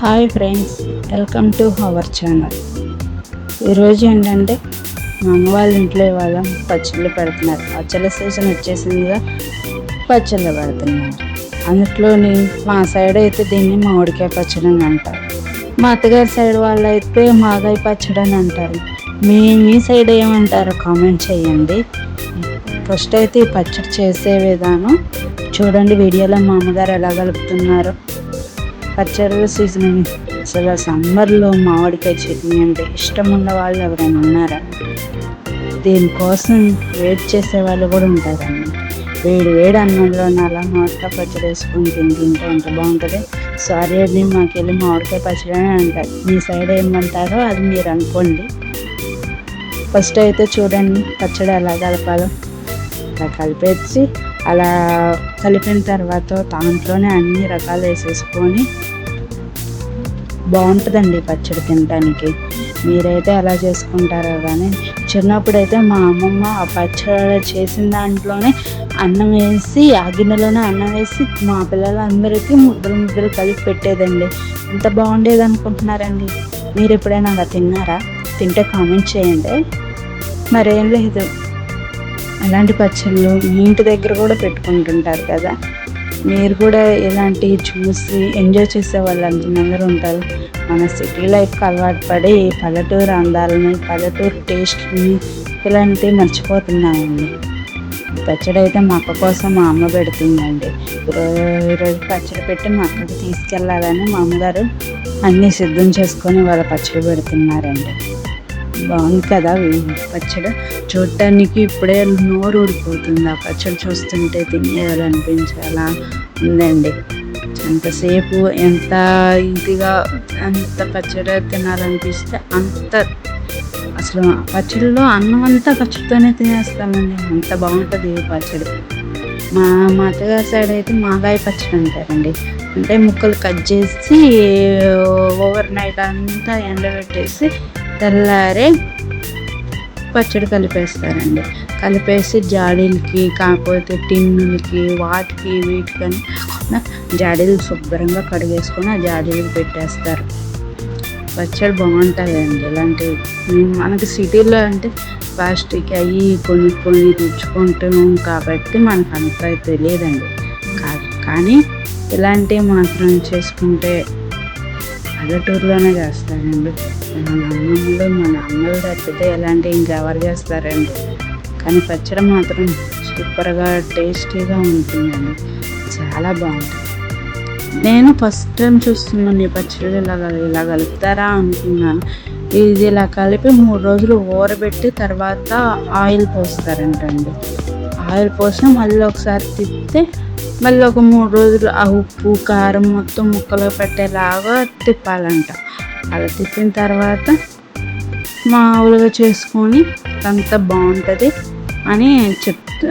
Hi friends, welcome to our channel. ఈరోజు ఏంటంటే మా అమ్మ వాళ్ళ ఇంట్లో ఇవాళ పచ్చళ్ళు పెడుతున్నారు. పచ్చళ్ళ సీజన్ వచ్చేసిందిగా పచ్చళ్ళు పెడుతున్నారు. అందులోని మా సైడ్ అయితే దీన్ని మామిడికాయ పచ్చడి అని అంటారు. మా అత్తగారి సైడ్ వాళ్ళు అయితే మాగాయ పచ్చడి అని అంటారు. మీ సైడ్ ఏమంటారో కామెంట్ చేయండి. ఫస్ట్ అయితే ఈ పచ్చడి చేసే విధానం చూడండి. వీడియోలో మా అమ్మగారు ఎలా కలుపుతున్నారో. పచ్చడి సీజన్ అసలు సమ్మర్లో మామిడికాయ చట్నీ అంటే ఇష్టం ఉన్న వాళ్ళు ఎవరైనా ఉన్నారా? దీనికోసం వెయిట్ చేసే వాళ్ళు కూడా ఉంటారండి. వేడి అన్నంలో అలా మామిడికాయ పచ్చడి వేసుకొని తింటుంటే ఎంత బాగుంటుంది. సారీ అండి, మాకెళ్ళి మామిడికాయ పచ్చడి అని అంటారు. మీ సైడ్ ఏమంటారో అది మీరు అనుకోండి. ఫస్ట్ అయితే చూడండి పచ్చడి ఎలా కలపాలో. అలా కలిపేసి అలా కలిపిన తర్వాత దాంట్లోనే అన్ని రకాలు వేసేసుకొని బాగుంటుందండి పచ్చడి తినడానికి. మీరైతే ఎలా చేసుకుంటారో కానీ చిన్నప్పుడైతే మా అమ్మమ్మ ఆ పచ్చడి చేసిన దాంట్లోనే అన్నం వేసి, ఆ గిన్నెలోనే అన్నం వేసి మా పిల్లలందరికీ ముద్దలు కలిపి పెట్టేదండి. ఎంత బాగుండేది అనుకుంటున్నారండి. మీరు ఎప్పుడైనా అలా తిన్నారా? తింటే కామెంట్ చేయండి. మరేం లేదు, అలాంటి పచ్చళ్ళు మీ ఇంటి దగ్గర కూడా పెట్టుకుంటుంటారు కదా. మీరు కూడా ఇలాంటివి చూసి ఎంజాయ్ చేసే వాళ్ళు అందరూ ఉంటారు. మన సిటీ లైఫ్కి అలవాటు పడి పల్లెటూరు అందాలని, పల్లెటూరు టేస్ట్ని ఇలాంటివి మర్చిపోతున్నామండి. పచ్చడి అయితే మా అక్క కోసం మా అమ్మ పెడుతుందండి. ఈరోజు పచ్చడి పెట్టి మా అక్కకి తీసుకెళ్ళాలని మా అమ్మగారు అన్నీ సిద్ధం చేసుకొని వాళ్ళ పచ్చడి పెడుతున్నారండి. బాగుంది కదా పచ్చడి. చూడటానికి ఇప్పుడే నోరు ఊడిపోతుంది. ఆ పచ్చడి చూస్తుంటే తినేయాలనిపించేలా ఉందండి. ఎంతసేపు ఎంత ఇదిగా అంత పచ్చడి తినాలనిపిస్తే అంత. అసలు పచ్చడిలో అన్నం అంతా పచ్చడితోనే తినేస్తామండి. అంత బాగుంటుంది ఈ పచ్చడి. మా అత్తగారి సైడ్ అయితే మాగాయ పచ్చడి అంటారండి. అంటే ముక్కలు కట్ చేసి ఓవర్ నైట్ అంతా ఎండబెట్టేసి తెల్లారే పచ్చడి కలిపేస్తారండి. కలిపేసి జాడీలకి, కాకపోతే టిన్నులకి, వాటికి వీటికని జాడీలు శుభ్రంగా కడిగేసుకొని ఆ జాడీలు పెట్టేస్తారు. పచ్చడి బాగుంటాయండి ఇలాంటివి. మనకి సిటీలో అంటే ప్లాస్టిక్ అవి కొన్ని తెచ్చుకుంటున్నాం కాబట్టి మనకు అంత తెలియదండి. కానీ ఇలాంటివి మాత్రం చేసుకుంటే పల్లెటూరులోనే చేస్తారండి. మన అమ్మలు తప్పితే ఇలాంటివి ఇంకెవరు చేస్తారండి. కానీ పచ్చడి మాత్రం సూపర్గా టేస్టీగా ఉంటుందండి. చాలా బాగుంటుంది. నేను ఫస్ట్ టైం చూస్తున్నాను ఈ పచ్చడి ఇలా కలుపుతారా అనుకున్నాను. ఇది ఇలా కలిపి 3 రోజులు ఊరబెట్టి తర్వాత ఆయిల్ పోస్తారంటండి. ఆయిల్ పోసి మళ్ళీ ఒకసారి తిప్పితే మళ్ళీ ఒక 3 రోజులు ఆ ఉప్పు కారం మొత్తం ముక్కలో పెట్టేలాగా తిప్పాలంట. అలా తిప్పిన తర్వాత మామూలుగా చేసుకొని అంత బాగుంటుంది అని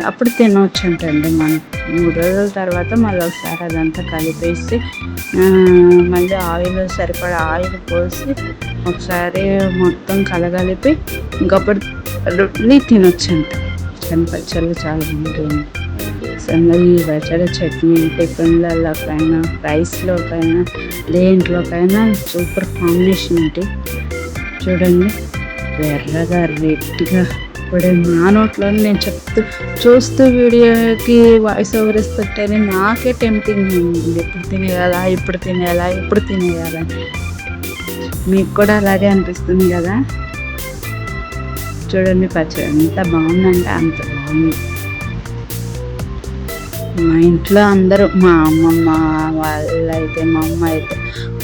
అప్పుడు తినవచ్చు అంటండి. మనం 3 రోజుల తర్వాత మళ్ళీ ఒకసారి అదంతా కలిపేసి మళ్ళీ ఆయిల్ సరిపడా ఆయిల్ పోసి ఒకసారి మొత్తం కలగలిపి ఇంకప్పుడు తినొచ్చు అంట. కానీ పచ్చళ్ళు చాలా బాగుంటుంది. అసలు ఈ పచ్చడి చట్నీ టిఫిన్లలోకైనా, రైస్లోకైనా, దేంట్లోకైనా సూపర్ కాంబినేషన్ ఏంటి చూడండి. ఎర్రగా రెడ్గా ఇప్పుడే నా నోట్లో నేను చూస్తూ వీడియోకి వాయిస్ ఓవర్ ఇస్తుంటేనే నాకే టెంప్టింగ్ ఉంది. ఇప్పుడు తినేయాలా. మీకు కూడా అలాగే అనిపిస్తుంది కదా. చూడండి పచ్చడి ఎంత బాగుందంటే అంత బాగుంది. మా ఇంట్లో అందరూ, మా అమ్మమ్మ వాళ్ళైతే, మా అమ్మ అయితే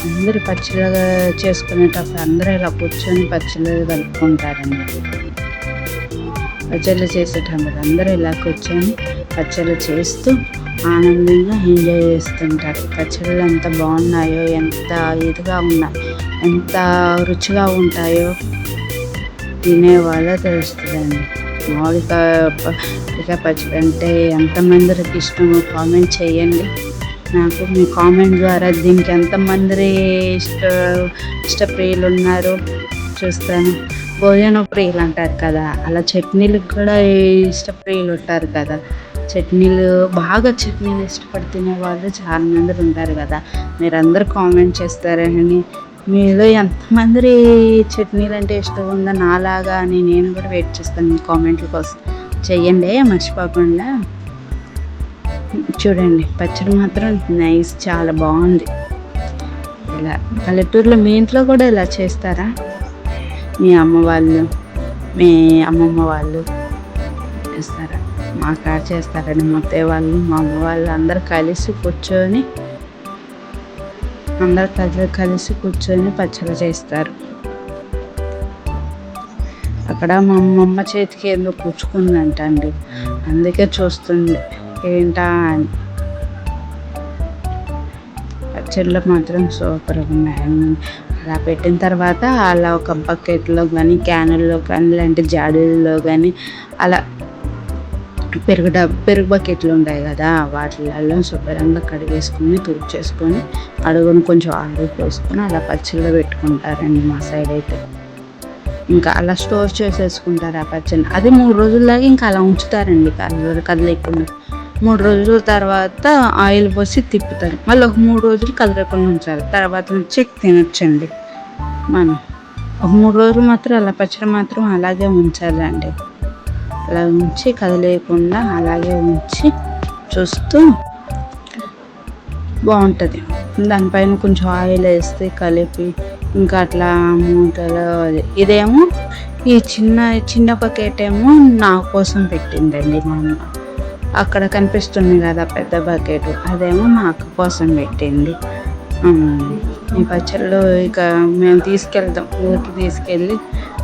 అందరూ పచ్చడిగా చేసుకునేటప్పుడు అందరూ ఇలా కూర్చొని పచ్చళ్ళు కలుపుకుంటారండి. పచ్చళ్ళు చేసేటప్పుడు అందరూ ఇలా కూర్చొని పచ్చళ్ళు చేస్తూ ఆనందంగా ఎంజాయ్ చేస్తుంటారు. పచ్చళ్ళు ఎంత బాగున్నాయో, ఎంత ఇదిగా ఉన్నాయో, ఎంత రుచిగా ఉంటాయో తినేవాళ్ళో తెలుస్తుందండి. మామిడికాయ పచ్చడి అంటే ఎంతమందికి ఇష్టమో కామెంట్ చేయండి. నాకు మీ కామెంట్ ద్వారా దీనికి ఎంతమంది ఇష్టప్రియులు ఉన్నారో చూస్తాను. భోజన ప్రియులు అంటారు కదా, అలా చట్నీలకు కూడా ఇష్టప్రియులు ఉంటారు కదా. చట్నీలు బాగా చట్నీలు ఇష్టపడి తినే వాళ్ళు చాలామంది ఉంటారు కదా. మీరందరూ కామెంట్ చేస్తారని, మీలో ఎంతమంది చట్నీలు అంటే ఇష్టం ఉందో నాలాగా అని నేను కూడా వెయిట్ చేస్తాను మీ కామెంట్ల కోసం. చెయ్యండి మర్చిపోకుండా. చూడండి పచ్చడి మాత్రం నైస్, చాలా బాగుంది. ఇలా పల్లెటూరులో మీ ఇంట్లో కూడా ఇలా చేస్తారా? మీ అమ్మ వాళ్ళు, మీ అమ్మమ్మ వాళ్ళు చేస్తారా? మా కాడ చేస్తారండి. మా అత్తయ్య వాళ్ళు, మా అమ్మ వాళ్ళు అందరూ కలిసి కూర్చొని పచ్చడి చేస్తారు. అక్కడ మా అమ్మమ్మ చేతికి ఏదో కూర్చుకుందంట అండి, అందుకే చూస్తుంది ఏంటా అని. పచ్చళ్ళు మాత్రం సూపర్గా ఉన్నాయండి. అలా పెట్టిన తర్వాత అలా ఒక బకెట్లో కానీ, క్యానుల్లో కానీ, ఇలాంటి జాడీల్లో కానీ, అలా పెరుగు బకెట్లు ఉంటాయి కదా, వాటిలలో శుభ్రంగా కడిగేసుకొని తుడిచేసుకొని అడుగును కొంచెం ఆయిల్ పోసుకొని అలా పచ్చళ్ళు పెట్టుకుంటారండి మా సైడ్ అయితే. ఇంకా అలా స్టోర్ చేసేసుకుంటారు ఆ పచ్చడిని. అది 3 రోజుల్లాగా ఇంకా అలా ఉంచుతారండి కదలేకుండా. 3 రోజుల తర్వాత ఆయిల్ పోసి తిప్పుతారు. మళ్ళీ ఒక 3 రోజులు కదలకుండా ఉంచాలి. తర్వాత నుంచి తినొచ్చండి మనం. ఒక 3 రోజులు మాత్రం అలా పచ్చడి మాత్రం అలాగే ఉంచాలండి. అలా ఉంచి కదలేయకుండా అలాగే ఉంచి చూస్తూ బాగుంటుంది. దానిపైన కొంచెం ఆయిల్ వేస్తే కలిపి ఇంకా అట్లా మూటలో. ఇదేమో ఈ చిన్న బకెట్ ఏమో నా కోసం పెట్టిందండి మా అమ్మ. అక్కడ కనిపిస్తుంది కదా పెద్ద బకెట్, అదేమో మా అక్క కోసం పెట్టింది. ఈ పచ్చళ్ళు ఇక మేము తీసుకెళ్తాం ఊరికి. తీసుకెళ్ళి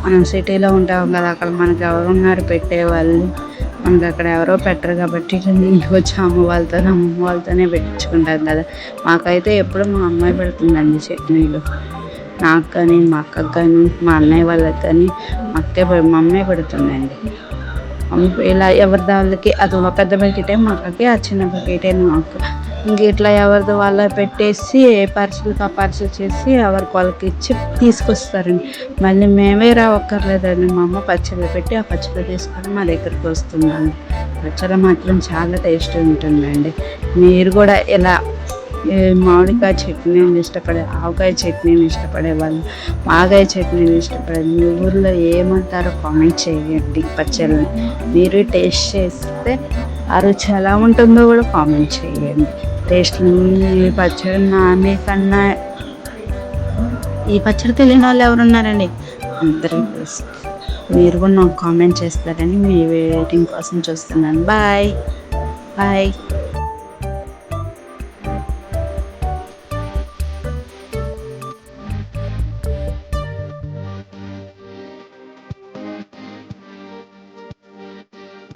మనం సిటీలో ఉంటాం కదా, అక్కడ మనకు ఎవరున్నారు పెట్టేవాళ్ళు, మనకు అక్కడ ఎవరో పెట్టరు కాబట్టి ఇంటికి వచ్చి అమ్మమ్మ వాళ్ళతోనే పెట్టించుకుంటాం కదా. మాకైతే ఎప్పుడు మా అమ్మాయి పెడుతుందండి చట్నీలు. నాకు కానీ, మా అక్కకి కానీ, మా అన్నయ్య వాళ్ళకి కానీ మా అమ్మాయి పెడుతుందండి. ఇలా ఎవరి వాళ్ళకి అది ఒక పెద్ద బకెటే మా అక్కకి, ఆ చిన్న బకెటే నాకు. ఇంక ఇట్లా ఎవరిది వాళ్ళ పెట్టేసి పార్సల్కి ఆ పార్సల్ చేసి ఎవరికి వాళ్ళకి ఇచ్చి తీసుకొస్తారండి. మళ్ళీ మేమే రావక్కర్లేదండి, మా అమ్మ పచ్చళ్ళు పెట్టి ఆ పచ్చళ్ళు తీసుకొని మా దగ్గరికి వస్తున్నాను. పచ్చడి మాత్రం చాలా టేస్ట్ ఉంటుందండి. మీరు కూడా ఇలా మామిడికాయ చట్నీని ఇష్టపడే, ఆవకాయ చట్నీని ఇష్టపడే వాళ్ళు, మాగాయ చట్నీని ఇష్టపడే మీ ఊర్లో ఏమంటారో కామెంట్ చేయండి. పచ్చళ్ళని మీరు టేస్ట్ చేస్తే ఆ రుచి ఎలా ఉంటుందో కూడా కామెంట్ చేయండి. టేస్ట్ పచ్చడి మీకన్నా ఈ పచ్చడి తెలియని వాళ్ళు ఎవరున్నారండి? అందరికీ తెలుసు. మీరు కూడా నాకు కామెంట్ చేస్తారని మీ వెయిటింగ్ కోసం చూస్తున్నాను. బాయ్.